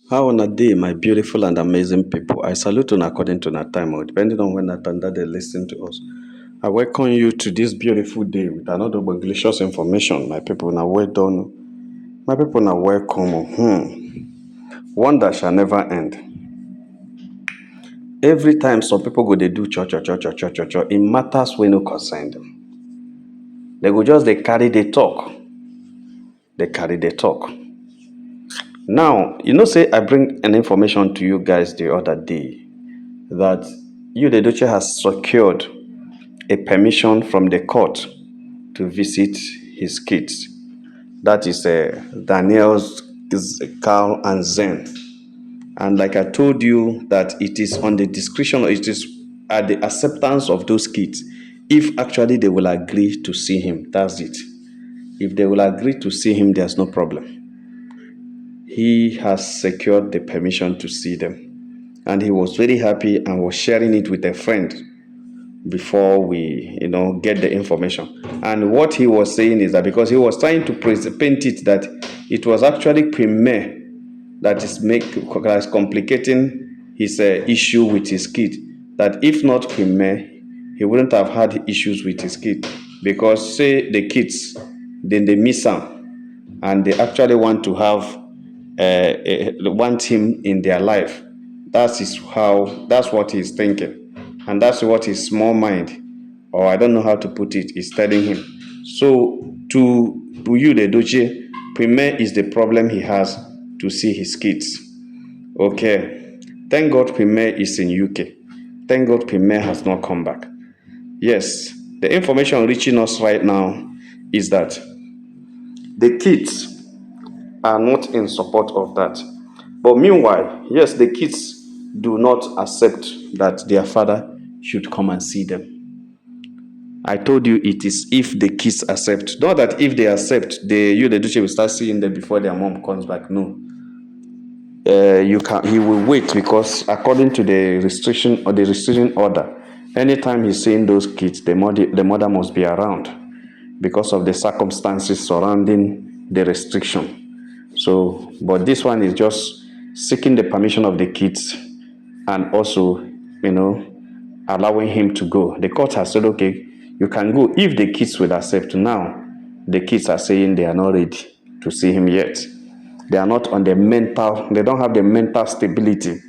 How on a day, my beautiful and amazing people. I salute you according to that time, or depending on when that time that they listen to us. I welcome you to this beautiful day with another delicious information. My people, now well done. My people, now welcome. One that shall never end. Every time some people go, they do church. It matters when you concern them. They go just they carry they talk. They carry they talk. Now, say I bring an information to you guys the other day that the Edochie has secured a permission from the court to visit his kids. That is Daniel's, Carl, and Zen. And like I told you, that it is on the discretion, it is at the acceptance of those kids. If actually they will agree to see him, that's it. If they will agree to see him, there's no problem. He has secured the permission to see them. And he was very happy and was sharing it with a friend before we get the information. And what he was saying is that because he was trying to paint it that it was actually Premier that is complicating his issue with his kid, that if not Premier, he wouldn't have had issues with his kid, because say the kids then they miss him and they actually want to have want him in their life. That's what he's thinking, and that's what his small mind, or I don't know how to put it, is telling him. So to you, the Edochie, Premier is the problem he has to see his kids. Okay, thank God Premier is in UK. Thank God Premier has not come back. Yes, the information reaching us right now is that the kids are not in support of that. But meanwhile, yes, the kids do not accept that their father should come and see them. I told you it is if the kids accept. Not that if they accept, the Edochie will start seeing them before their mom comes back. No. He will wait, because according to the restriction order, anytime he's seeing those kids, the mother must be around because of the circumstances surrounding the restriction. So, but this one is just seeking the permission of the kids and also, allowing him to go. The court has said, okay, you can go if the kids will accept. Now, the kids are saying they are not ready to see him yet. They are not on they don't have the mental stability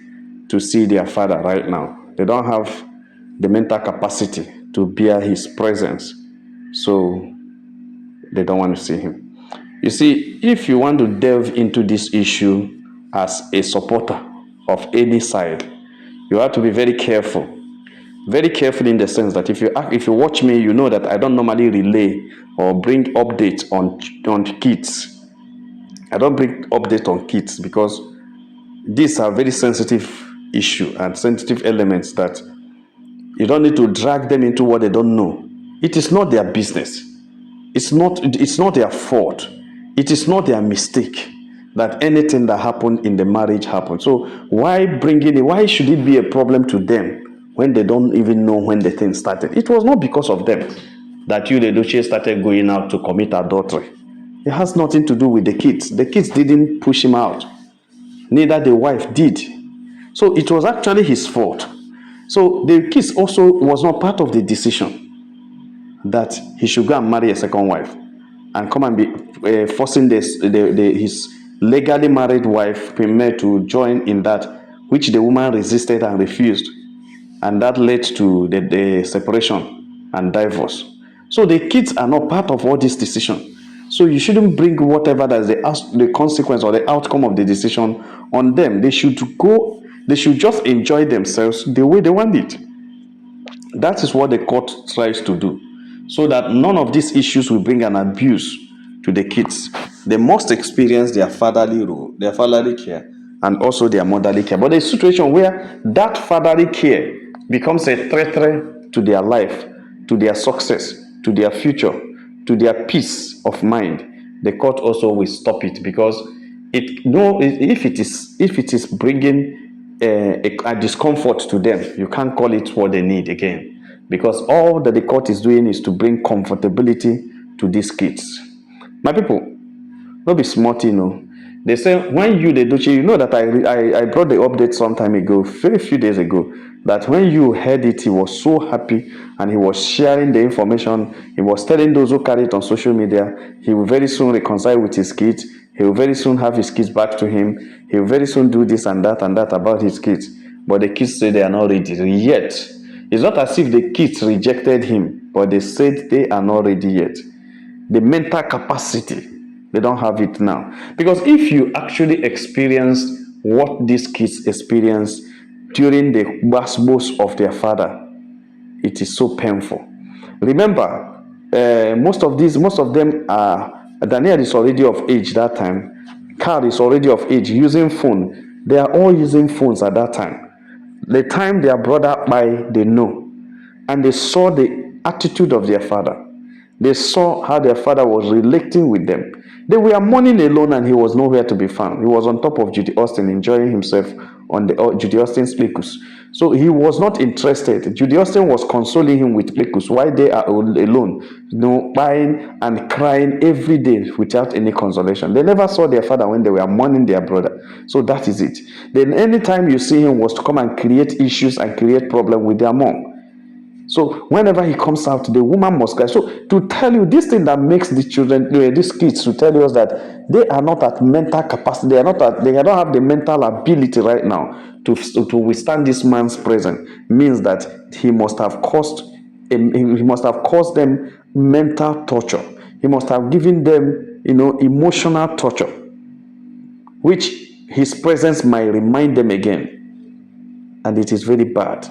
to see their father right now. They don't have the mental capacity to bear his presence. So they don't want to see him. You see, if you want to delve into this issue as a supporter of any side, you have to be very careful. Very careful in the sense that if you watch me, you know that I don't normally relay or bring updates on kids. I don't bring updates on kids because these are very sensitive issue and sensitive elements that you don't need to drag them into what they don't know. It is not their business. It's not their fault. It is not their mistake that anything that happened in the marriage happened. So why should it be a problem to them when they don't even know when the thing started? It was not because of them that the Edochie started going out to commit adultery. It has nothing to do with the kids. The kids didn't push him out. Neither the wife did. So it was actually his fault. So the kids also was not part of the decision that he should go and marry a second wife and come and be forcing his legally married wife Premier to join in that, which the woman resisted and refused, and that led to the separation and divorce. So the kids are not part of all this decision. So you shouldn't bring whatever that is the consequence or the outcome of the decision on them. They should just enjoy themselves the way they want it. That is what the court tries to do, so that none of these issues will bring an abuse to the kids. They must experience their fatherly role, their fatherly care, and also their motherly care. But a situation where that fatherly care becomes a threat to their life, to their success, to their future, to their peace of mind, the court also will stop it, because if it is bringing a discomfort to them, you can't call it what they need again, because all that the court is doing is to bring comfortability to these kids. My people, no be smart, They say when you, the Edochie, you know that I brought the update some time ago, very few days ago, that when you heard it, he was so happy and he was sharing the information. He was telling those who carry it on social media, he will very soon reconcile with his kids. He will very soon have his kids back to him. He will very soon do this and that about his kids. But the kids say they are not ready yet. It's not as if the kids rejected him, but they said they are not ready yet. The mental capacity, they don't have it now. Because if you actually experience what these kids experience during the births of their father, it is so painful. Remember, most of them are, Daniel is already of age that time. Carl is already of age using phone. They are all using phones at that time. The time their brother by, they know, and they saw the attitude of their father. They saw how their father was relating with them. They were mourning alone and he was nowhere to be found. He was on top of Judy Austin, enjoying himself on the Judy Austin's plecus. So he was not interested. Judy Austin was consoling him with plecus while they are alone, buying and crying every day without any consolation. They never saw their father when they were mourning their brother. So that is it. Then anytime you see him was to come and create issues and create problem with their mom. So whenever he comes out, the woman must cry. So to tell you this thing that makes the children, these kids, to tell us that they are not at mental capacity, they don't have the mental ability right now to withstand this man's presence, means that he must have caused them mental torture. He must have given them, emotional torture, which his presence might remind them again, and it is very bad.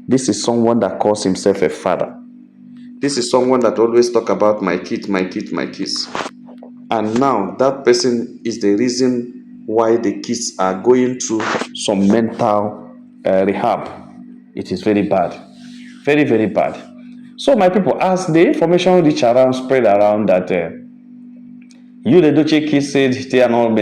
This is someone that calls himself a father. This is someone that always talk about my kids, my kids, my kids. And now that person is the reason why the kids are going through some mental rehab. It is very bad. Very, very bad. So my people, as the information spread around that you, the Edochie kids, said they are not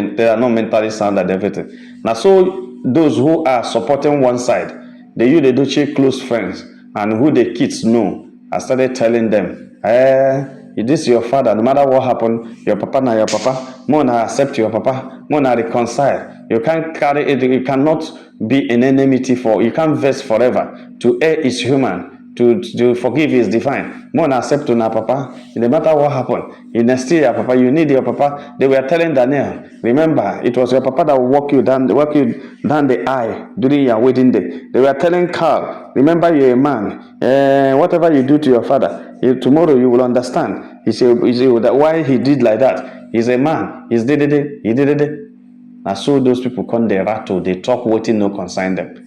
mentally sound and everything. Now, so those who are supporting one side, the you, the Edochie close friends, and who the kids know, I started telling them, this is your father. No matter what happened, your papa na your papa. More na accept your papa. More na reconcile. You can't carry it. You cannot be in enmity you can't vex forever. To err is human. To forgive is divine. More accept na papa. No matter what happened, you still your papa. You need your papa. They were telling Daniel, remember, it was your papa that will walk you down the aisle during your wedding day. They were telling Carl, remember, you're a man. Whatever you do to your father, tomorrow you will understand. He said that why he did like that. He's a man. He did it. And so those people come, they rattle, they talk, waiting no concern them.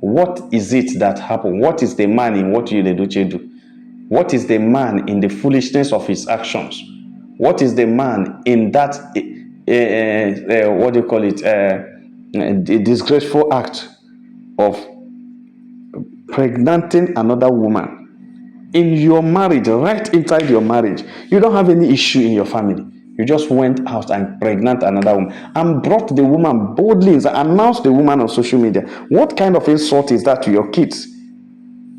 What is it that happened? What is the man in what you, the Edochie, do? What is the man in the foolishness of his actions? What is the man in that, the disgraceful act of pregnanting another woman in your marriage, right inside your marriage? You don't have any issue in your family. You just went out and pregnant another woman and brought the woman boldly and announced the woman on social media. What kind of insult is that to your kids?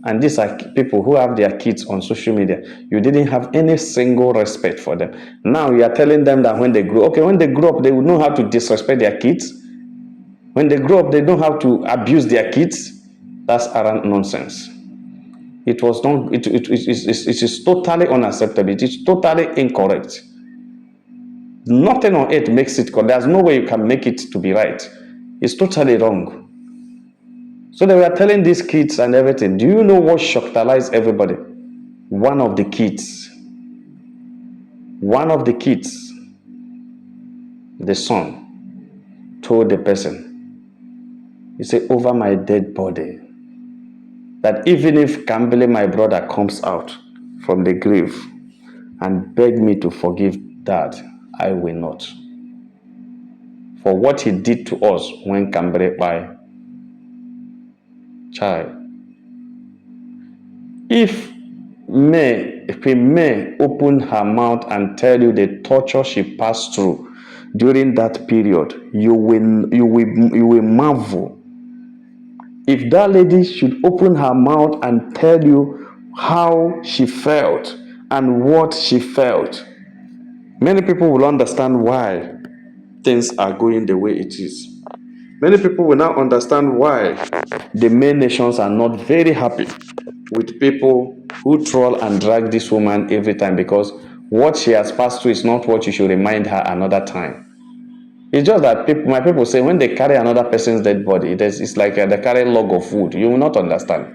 And these are people who have their kids on social media. You didn't have any single respect for them. Now you are telling them that when they grow up, they will know how to disrespect their kids. When they grow up, they know how to abuse their kids. That's arrant nonsense. It was not. It is totally unacceptable. It is totally incorrect. Nothing on earth makes it correct. There's no way you can make it to be right. It's totally wrong. So they were telling these kids and everything. Do you know what shocked everybody? One of the kids, the son, told the person, he said, over my dead body, that even if Kambili, my brother, comes out from the grave and beg me to forgive Dad, I will not. For what he did to us when Kambili by child. If we may open her mouth and tell you the torture she passed through during that period, you will marvel. If that lady should open her mouth and tell you how she felt and what she felt, many people will understand why things are going the way it is. Many people will now understand why the main nations are not very happy with people who troll and drag this woman every time, because what she has passed through is not what you should remind her another time. It's just that my people say when they carry another person's dead body, it's like they carry a log of wood. You will not understand.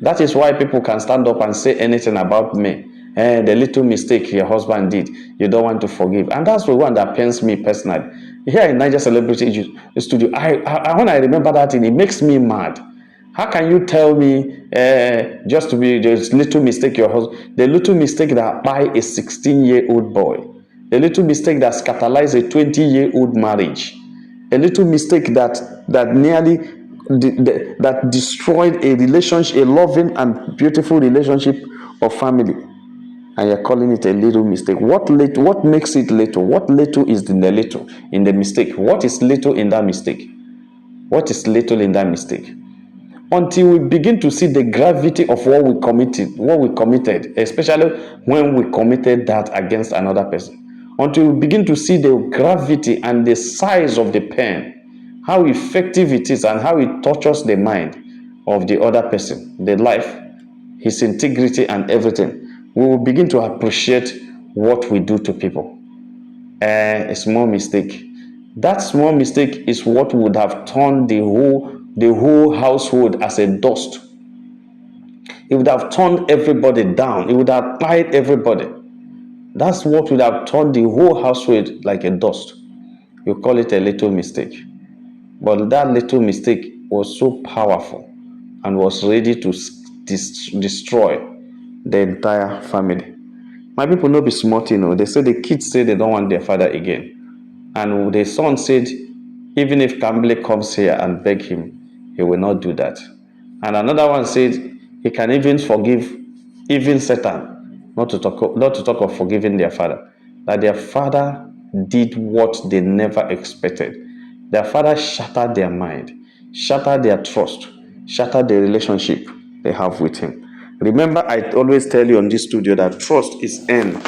That is why people can stand up and say anything about me. The little mistake your husband did, you don't want to forgive. And that's the one that pains me personally. Here in Niger Celebrity Studio, when I remember that thing, it makes me mad. How can you tell me just to be just little mistake your husband, the little mistake that by a 16-year-old boy, the little mistake that scandalized a 20-year-old marriage, a little mistake that nearly that destroyed a relationship, a loving and beautiful relationship of family, and you're calling it a little mistake. What makes it little? What little is in the little in the mistake? What is little in that mistake? What is little in that mistake? Until we begin to see the gravity of what we committed, especially when we committed that against another person. Until we begin to see the gravity and the size of the pain, how effective it is and how it touches the mind of the other person, the life, his integrity and everything, we will begin to appreciate what we do to people. A small mistake. That small mistake is what would have turned the whole household as a dust. It would have turned everybody down. It would have tied everybody. That's what would have turned the whole household like a dust. You call it a little mistake. But that little mistake was so powerful and was ready to destroy the entire family. My people no be smart, They say the kids say they don't want their father again. And the son said, even if Kambili comes here and beg him, he will not do that. And another one said, he can even forgive even Satan, not to talk of forgiving their father. That their father did what they never expected. Their father shattered their mind, shattered their trust, shattered the relationship they have with him. Remember, I always tell you on this studio that trust is earned,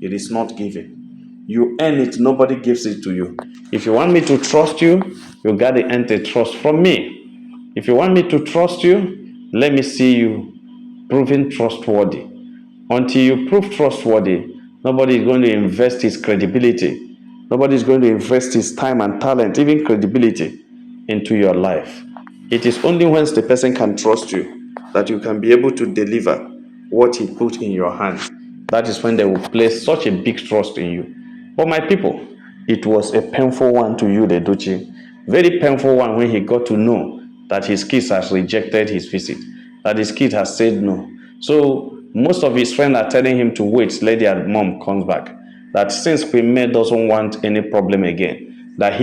it is not given. You earn it, nobody gives it to you. If you want me to trust you, you got to earn the trust from me. If you want me to trust you, let me see you proving trustworthy. Until you prove trustworthy, nobody is going to invest his credibility. Nobody is going to invest his time and talent, even credibility, into your life. It is only once the person can trust you that you can be able to deliver what he put in your hand. That is when they will place such a big trust in you. But my people, it was a painful one to you, the Edochie. Very painful one when he got to know that his kids has rejected his visit, that his kid has said no. So most of his friends are telling him to wait, let their mom comes back. That since Queen May doesn't want any problem again, that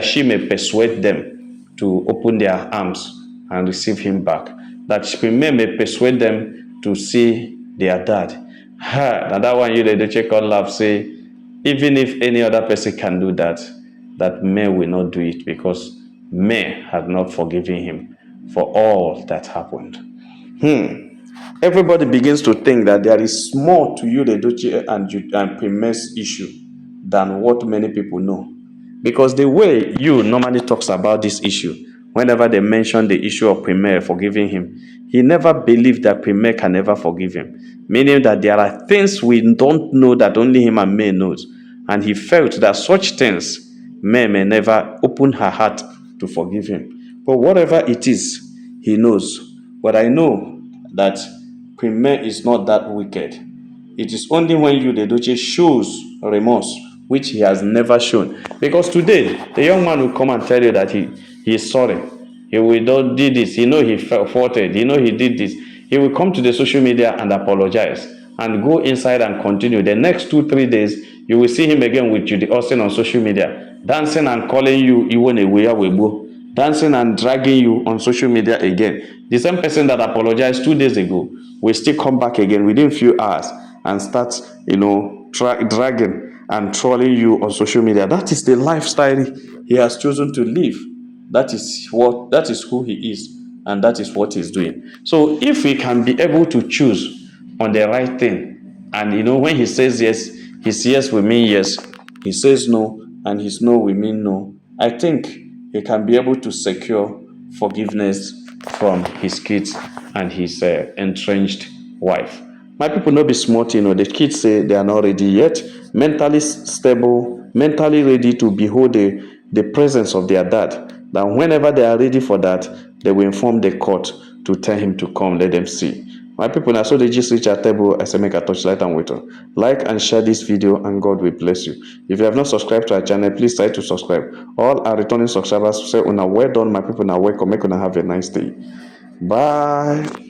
she may persuade them to open their arms and receive him back. That Queen may persuade them to see their dad. Now that one you the Edochie call laugh say, even if any other person can do that, that May will not do it, because May had not forgiven him for all that happened. Everybody begins to think that there is more to you, the Edochie and Prime's issue, than what many people know. Because the way you normally talks about this issue, whenever they mention the issue of Premier forgiving him, he never believed that Premier can ever forgive him. Meaning that there are things we don't know that only him and May knows. And he felt that such things, may never open her heart to forgive him. But whatever it is, he knows. But I know that Premier is not that wicked. It is only when you, the Edochie, shows remorse, which he has never shown. Because today, the young man will come and tell you that he is sorry. He will not did this. He know he faulted. He know he did this. He will come to the social media and apologize and go inside and continue. The next 2-3 days, you will see him again with Judy Austin on social media, dancing and calling you Iwene, dancing and dragging you on social media again. The same person that apologized 2 days ago will still come back again within a few hours and start, dragging and trolling you on social media. That is the lifestyle he has chosen to live. That is who he is, and that is what he's doing. So if we can be able to choose on the right thing, and when he says yes, his yes will mean yes. He says no, and his no will mean no, I think he can be able to secure forgiveness from his kids and his entrenched wife. My people no be smart, the kids say they are not ready yet, mentally stable, mentally ready to behold the presence of their dad. That whenever they are ready for that, they will inform the court to tell him to come, let them see. My people, now so they just reach our table. I say make a touchlight and wait on. Like and share this video, and God will bless you. If you have not subscribed to our channel, please try to subscribe. All our returning subscribers say, "Una well done, my people. Now welcome. Make una have a nice day. Bye."